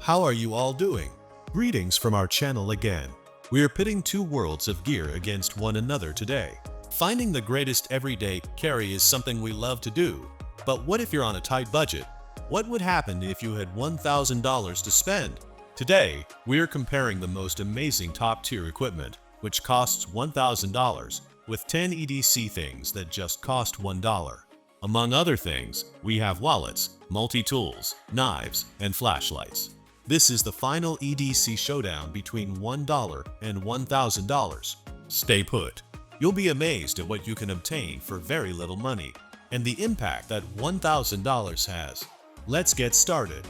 How are you all doing? Greetings from our channel again. We are pitting two worlds of gear against one another today. Finding the greatest everyday carry is something we love to do. But what if you're on a tight budget? What would happen if you had $1,000 to spend? Today, we are comparing the most amazing top-tier equipment, which costs $1,000, with 10 EDC things that just cost $1. Among other things, we have wallets, multi-tools, knives, and flashlights. This is the final EDC showdown between $1 and $1,000. Stay put. You'll be amazed at what you can obtain for very little money and the impact that $1,000 has. Let's get started.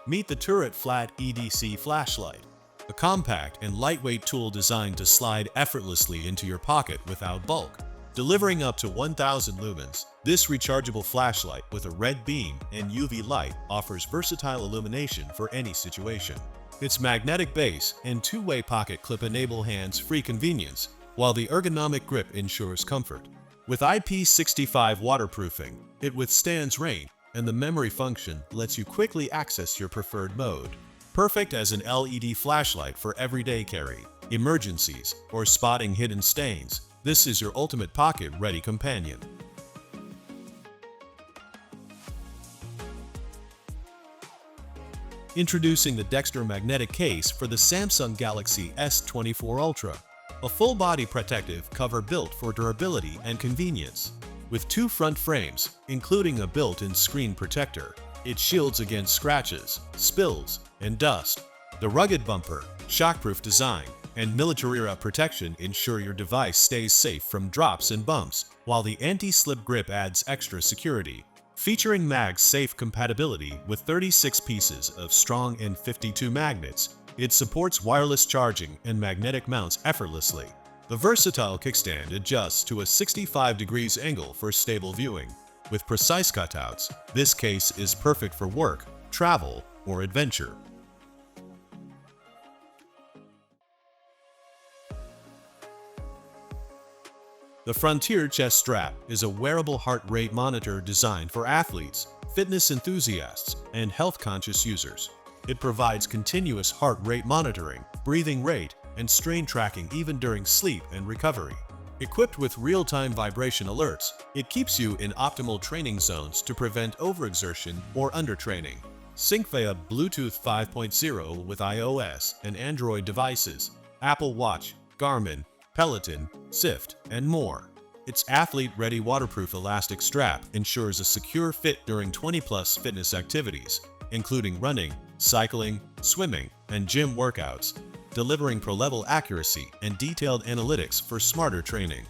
Meet the Turret Flat EDC flashlight, a compact and lightweight tool designed to slide effortlessly into your pocket without bulk. Delivering up to 1,000 lumens, this rechargeable flashlight with a red beam and UV light offers versatile illumination for any situation. Its magnetic base and two-way pocket clip enable hands-free convenience, while the ergonomic grip ensures comfort. With IP65 waterproofing, it withstands rain, and the memory function lets you quickly access your preferred mode. Perfect as an LED flashlight for everyday carry, emergencies, or spotting hidden stains, this is your ultimate pocket-ready companion. Introducing the Dexter magnetic case for the Samsung Galaxy S24 Ultra, a full-body protective cover built for durability and convenience. With two front frames, including a built-in screen protector, it shields against scratches, spills, and dust. The rugged bumper, shockproof design, and military-era protection ensure your device stays safe from drops and bumps, while the anti-slip grip adds extra security. Featuring MagSafe compatibility with 36 pieces of strong N52 magnets, it supports wireless charging and magnetic mounts effortlessly. The versatile kickstand adjusts to a 65 degrees angle for stable viewing. With precise cutouts, this case is perfect for work, travel, or adventure. The Frontier Chest Strap is a wearable heart rate monitor designed for athletes, fitness enthusiasts, and health-conscious users. It provides continuous heart rate monitoring, breathing rate, and strain tracking even during sleep and recovery. Equipped with real-time vibration alerts, it keeps you in optimal training zones to prevent overexertion or undertraining. Sync via Bluetooth 5.0 with iOS and Android devices, Apple Watch, Garmin, Peloton, Sift, and more. Its athlete-ready waterproof elastic strap ensures a secure fit during 20-plus fitness activities, including running, cycling, swimming, and gym workouts, delivering pro-level accuracy and detailed analytics for smarter training.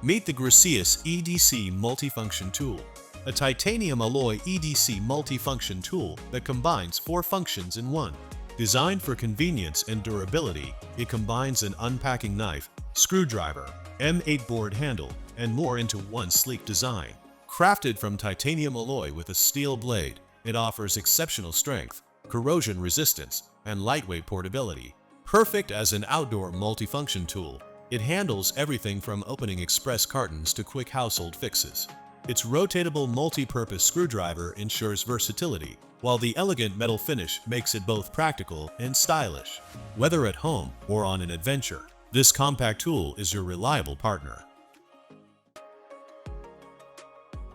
Meet the Gracious EDC Multifunction Tool, a titanium alloy EDC multifunction tool that combines 4 functions in one. Designed for convenience and durability, it combines an unpacking knife, screwdriver, M8 board handle, and more into one sleek design. Crafted from titanium alloy with a steel blade, it offers exceptional strength, corrosion resistance, and lightweight portability. Perfect as an outdoor multifunction tool, it handles everything from opening express cartons to quick household fixes. Its rotatable multi-purpose screwdriver ensures versatility, while the elegant metal finish makes it both practical and stylish. Whether at home or on an adventure, this compact tool is your reliable partner.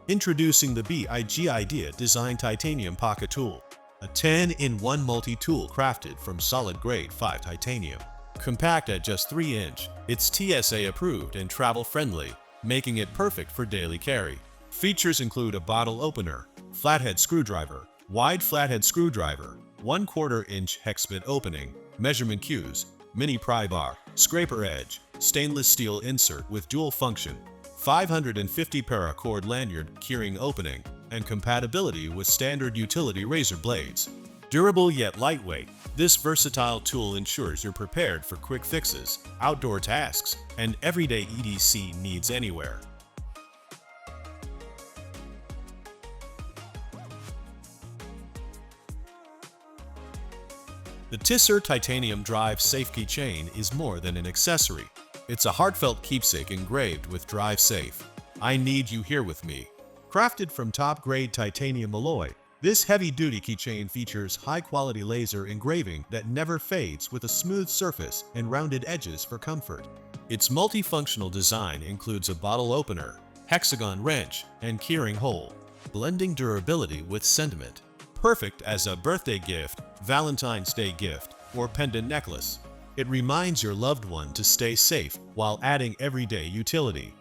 Introducing the BIG Idea Design Titanium Pocket Tool, a 10-in-1 multi-tool crafted from solid-grade 5 titanium. Compact at just 3-inch, it's TSA approved and travel-friendly, making it perfect for daily carry. Features include a bottle opener, flathead screwdriver, wide flathead screwdriver, 1/4-inch hex bit opening, measurement cues, mini pry bar, scraper edge, stainless steel insert with dual function, 550 paracord lanyard keyring opening, and compatibility with standard utility razor blades. Durable yet lightweight, this versatile tool ensures you're prepared for quick fixes, outdoor tasks, and everyday EDC needs anywhere. The Tisser Titanium Drive Safe keychain is more than an accessory. It's a heartfelt keepsake engraved with Drive Safe. I need you here with me. Crafted from top-grade titanium alloy, this heavy-duty keychain features high-quality laser engraving that never fades with a smooth surface and rounded edges for comfort. Its multifunctional design includes a bottle opener, hexagon wrench, and keyring hole, blending durability with sentiment. Perfect as a birthday gift, Valentine's Day gift, or pendant necklace. It reminds your loved one to stay safe while adding everyday utility.